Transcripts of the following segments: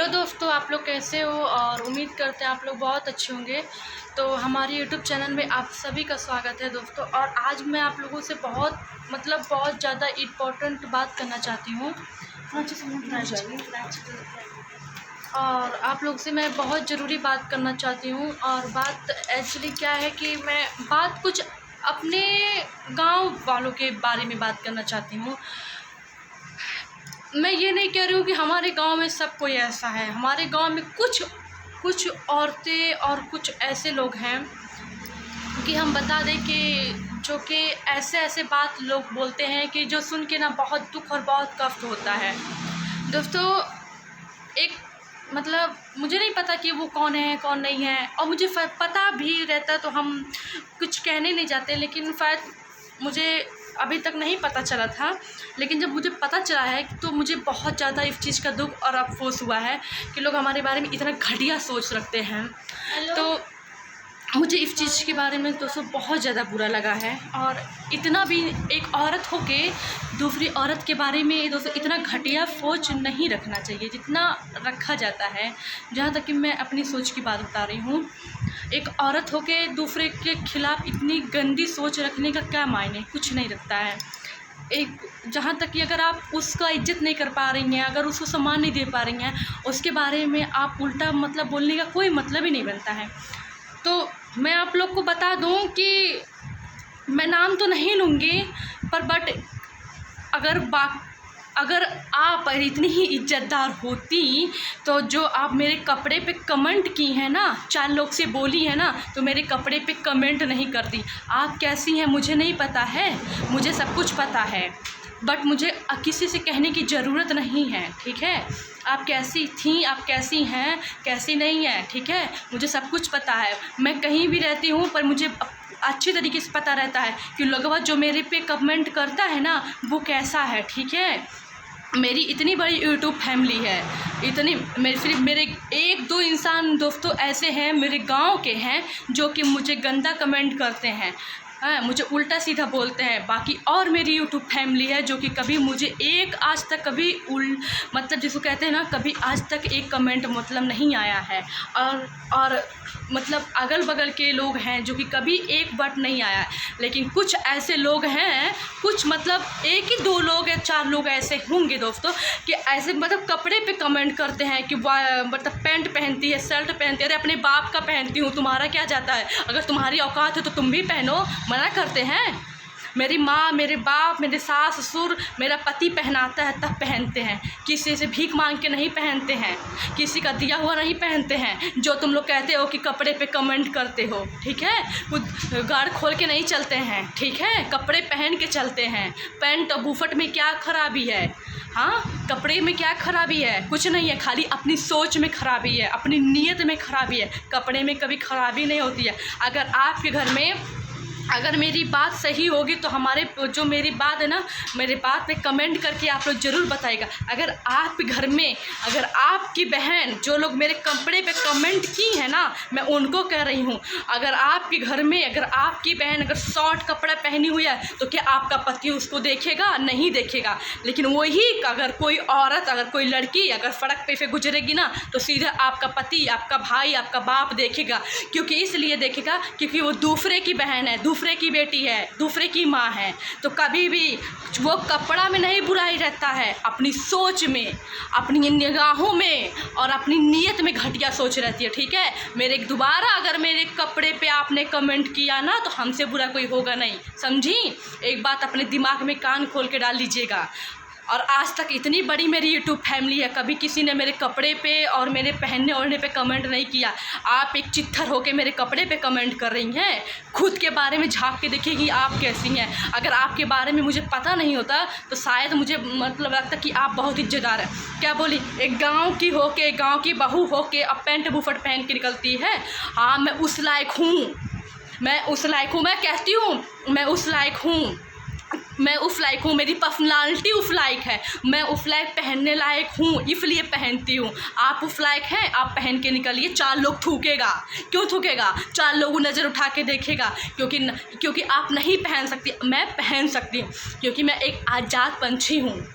Hello दोस्तों, आप लोग कैसे हो? और उम्मीद करते हैं आप लोग बहुत अच्छे होंगे। तो हमारे यूट्यूब चैनल में आप सभी का स्वागत है दोस्तों। और आज मैं आप लोगों से बहुत ज़्यादा इम्पोर्टेंट बात करना चाहती हूँ। और आप लोग से मैं बहुत ज़रूरी बात करना चाहती हूँ। और बात एक्चुअली क्या है कि मैं बात कुछ अपने गांव वालों के बारे में बात करना चाहती हूँ। मैं ये नहीं कह रही हूँ कि हमारे गांव में सब कोई ऐसा है। हमारे गांव में कुछ औरतें और कुछ ऐसे लोग हैं कि हम बता दें कि जो कि ऐसे बात लोग बोलते हैं कि जो सुन के ना बहुत दुख और बहुत कष्ट होता है दोस्तों। एक मुझे नहीं पता कि वो कौन है कौन नहीं है, और मुझे पता भी रहता तो हम कुछ कहने नहीं जाते, लेकिन शायद मुझे अभी तक नहीं पता चला था। लेकिन जब मुझे पता चला है तो मुझे बहुत ज़्यादा इस चीज़ का दुख और अफसोस हुआ है कि लोग हमारे बारे में इतना घटिया सोच रखते हैं। तो मुझे इस चीज़ के बारे में दोस्तों बहुत ज़्यादा बुरा लगा है। और इतना भी एक औरत होके दूसरी औरत के बारे में दोस्तों इतना घटिया सोच नहीं रखना चाहिए जितना रखा जाता है। जहाँ तक कि मैं अपनी सोच की बात बता रही हूँ, एक औरत होके दूसरे के खिलाफ़ इतनी गंदी सोच रखने का क्या मायने, कुछ नहीं रखता है। एक जहाँ तक कि अगर आप उसका इज्जत नहीं कर पा रही हैं, अगर उसको सम्मान नहीं दे पा रही हैं, उसके बारे में आप उल्टा बोलने का कोई मतलब ही नहीं बनता है। तो मैं आप लोग को बता दूं कि मैं नाम तो नहीं लूँगी, बट अगर आप इतनी ही इज्जतदार होती तो जो आप मेरे कपड़े पे कमेंट की हैं ना, 4 लोग से बोली है ना, तो मेरे कपड़े पे कमेंट नहीं करती। आप कैसी हैं मुझे नहीं पता है, मुझे सब कुछ पता है, बट मुझे किसी से कहने की ज़रूरत नहीं है, ठीक है। आप कैसी थीं, आप कैसी हैं, कैसी नहीं हैं, ठीक है, मुझे सब कुछ पता है। मैं कहीं भी रहती हूँ पर मुझे अच्छी तरीके से पता रहता है कि लोग जो मेरे पे कमेंट करता है ना वो कैसा है, ठीक है। मेरी इतनी बड़ी यूट्यूब फैमिली है, सिर्फ मेरे 1-2 इंसान दोस्तों ऐसे हैं मेरे गांव के हैं जो कि मुझे गंदा कमेंट करते हैं, मुझे उल्टा सीधा बोलते हैं। बाकी और मेरी यूट्यूब फैमिली है जो कि कभी मुझे आज तक कभी जिसको कहते हैं ना, कभी आज तक एक कमेंट नहीं आया है। और अगल बगल के लोग हैं जो कि कभी एक बट नहीं आया है। लेकिन कुछ ऐसे लोग हैं, कुछ 1 ही 2 लोग या 4 लोग ऐसे होंगे दोस्तों कि ऐसे कपड़े पे कमेंट करते हैं कि पैंट पहनती है, शर्ट पहनती है। अरे अपने बाप का पहनती हूँ, तुम्हारा क्या जाता है? अगर तुम्हारी औकात है तो तुम भी पहनो, मना करते हैं? मेरी माँ, मेरे बाप, मेरे सास ससुर, मेरा पति पहनाता है तब पहनते हैं, किसी से भीख मांग के नहीं पहनते हैं, किसी का दिया हुआ नहीं पहनते हैं। जो तुम लोग कहते हो कि कपड़े पे कमेंट करते हो, ठीक है, कुछ गाड़ खोल के नहीं चलते हैं, ठीक है, कपड़े पहन के चलते हैं। पैंट और बुफट में क्या खराबी है? हाँ, कपड़े में क्या खराबी है? कुछ नहीं है, खाली अपनी सोच में खराबी है, अपनी नीयत में खराबी है। कपड़े में कभी खराबी नहीं होती है। अगर आपके घर में अगर मेरी बात सही होगी तो जो मेरी बात है ना, मेरे बात पे कमेंट करके आप लोग ज़रूर बताइएगा। अगर आपके घर में अगर आपकी बहन जो लोग मेरे कपड़े पे कमेंट की है ना, मैं उनको कह रही हूँ, अगर आपके घर में अगर आपकी बहन अगर शॉर्ट कपड़ा पहनी हुई है तो क्या आपका पति उसको देखेगा? नहीं देखेगा। लेकिन वही अगर कोई औरत, अगर कोई लड़की अगर सड़क पे गुजरेगी ना तो सीधा आपका पति, आपका भाई, आपका बाप देखेगा। क्योंकि इसलिए देखेगा क्योंकि वो दूसरे की बहन है, दूसरे की बेटी है, दूसरे की माँ है। तो कभी भी वो कपड़ा में नहीं बुराई रहता है, अपनी सोच में, अपनी निगाहों में और अपनी नीयत में घटिया सोच रहती है, ठीक है। दोबारा अगर मेरे कपड़े पे आपने कमेंट किया ना तो हमसे बुरा कोई होगा नहीं, समझी? एक बात अपने दिमाग में कान खोल के डाल लीजिएगा। और आज तक इतनी बड़ी मेरी यूट्यूब फैमिली है, कभी किसी ने मेरे कपड़े पे और मेरे पहनने ओढ़ने पे कमेंट नहीं किया। आप एक चित्थर होके मेरे कपड़े पे कमेंट कर रही हैं। खुद के बारे में झांक के देखिए आप कैसी हैं। अगर आपके बारे में मुझे पता नहीं होता तो शायद मुझे लगता कि आप बहुत इज्जतदार हैं। क्या बोली, एक गाँव की होके, गाँव की बहू होके अब पैंट बुफट पहन के निकलती है? हाँ, मैं उस लायक हूँ, मैं कहती हूँ मैं उस लायक हूँ, मेरी पर्सनालिटी उस लायक है, मैं उस लायक पहनने लायक हूँ, इसलिए पहनती हूँ। आप उस लायक हैं, आप पहन के निकलिए। 4 लोग थूकेगा, क्यों थूकेगा? 4 लोग नज़र उठा के देखेगा, क्योंकि आप नहीं पहन सकती, मैं पहन सकती हूँ, क्योंकि मैं एक आज़ाद पंछी हूँ।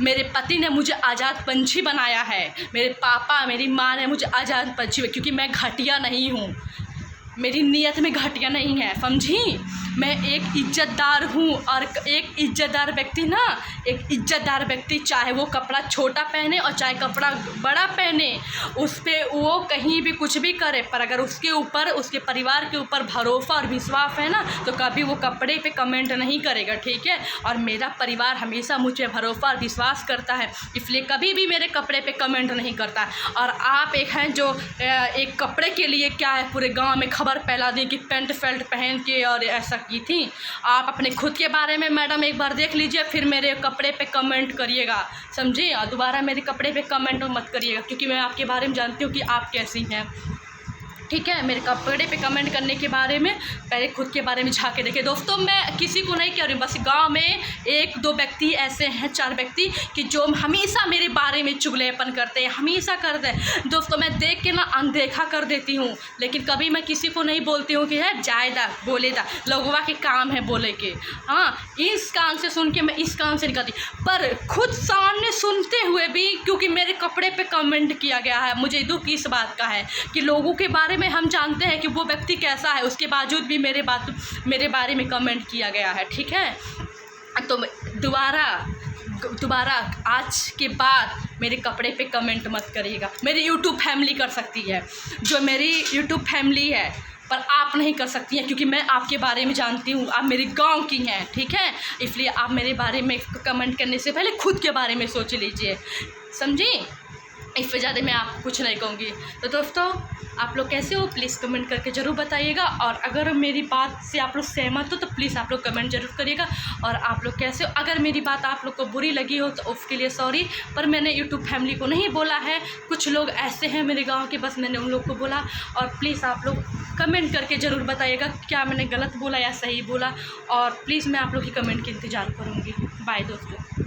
मेरे पति ने मुझे आज़ाद पंछी बनाया है, मेरे पापा मेरी माँ ने मुझे आज़ाद पंछी, क्योंकि मैं घटिया नहीं हूँ, मेरी नीयत में घटिया नहीं है, समझी। मैं एक इज़्ज़तदार हूँ, और एक इज़्ज़तदार व्यक्ति ना, एक इज़्ज़तदार व्यक्ति चाहे वो कपड़ा छोटा पहने और चाहे कपड़ा बड़ा पहने, उस पर वो कहीं भी कुछ भी करे, पर अगर उसके ऊपर, उसके परिवार के ऊपर भरोसा और विश्वास है ना, तो कभी वो कपड़े पे कमेंट नहीं करेगा, ठीक है। और मेरा परिवार हमेशा मुझ पर भरोसा और विश्वास करता है, इसलिए कभी भी मेरे कपड़े पे कमेंट नहीं करता। और आप एक हैं जो एक कपड़े के लिए क्या है, पूरे गाँव में खबर फैला दी कि पेंट शर्ट पहन के और ऐसा की थी। आप अपने खुद के बारे में मैडम एक बार देख लीजिए, फिर मेरे कपड़े पे कमेंट करिएगा, समझिए। और दोबारा मेरे कपड़े पे कमेंट मत करिएगा, क्योंकि मैं आपके बारे में जानती हूँ कि आप कैसी हैं, ठीक है। मेरे कपड़े पे कमेंट करने के बारे में पहले खुद के बारे में झाँके देखिए। दोस्तों मैं किसी को नहीं कह रही हूँ, बस गांव में एक दो व्यक्ति ऐसे हैं, 4 व्यक्ति कि जो हमेशा मेरे बारे में चुगलेपन करते हैं, हमेशा करते हैं। दोस्तों मैं देख के ना अनदेखा कर देती हूँ, लेकिन कभी मैं किसी को नहीं बोलती हूँ कि है जायदा बोलेदा, लोगवा के काम है बोले के, हाँ इस कान से सुन के मैं इस कान से निकलती, पर खुद सामने सुनते हुए भी क्योंकि मेरे कपड़े पे कमेंट किया गया है, मुझे दुख इस बात का है कि लोगों के बारे में हम जानते हैं कि वो व्यक्ति कैसा है, उसके बावजूद भी मेरे बारे में कमेंट किया गया है, ठीक है। तो दोबारा आज के बाद मेरे कपड़े पे कमेंट मत करिएगा। मेरी यूट्यूब फैमिली कर सकती है, जो मेरी यूट्यूब फैमिली है, पर आप नहीं कर सकती हैं, क्योंकि मैं आपके बारे में जानती हूँ, आप मेरे गांव की हैं, ठीक है। इसलिए आप मेरे बारे में कमेंट करने से पहले खुद के बारे में सोच लीजिए, समझी। इससे ज़्यादा मैं आपको कुछ नहीं कहूँगी। तो दोस्तों आप लोग कैसे हो प्लीज़ कमेंट करके ज़रूर बताइएगा, और अगर मेरी बात से आप लोग सहमत हो तो प्लीज़ आप लोग कमेंट ज़रूर करिएगा। और आप लोग कैसे हो, अगर मेरी बात आप लोग को बुरी लगी हो तो उसके लिए सॉरी, पर मैंने यूट्यूब फैमिली को नहीं बोला है, कुछ लोग ऐसे हैं मेरे गांव के, बस मैंने उन लोग को बोला। और प्लीज़ आप लोग कमेंट करके ज़रूर बताइएगा क्या मैंने गलत बोला या सही बोला, और प्लीज़ मैं आप लोग की कमेंट की इंतज़ार करूँगी। बाय दोस्तों।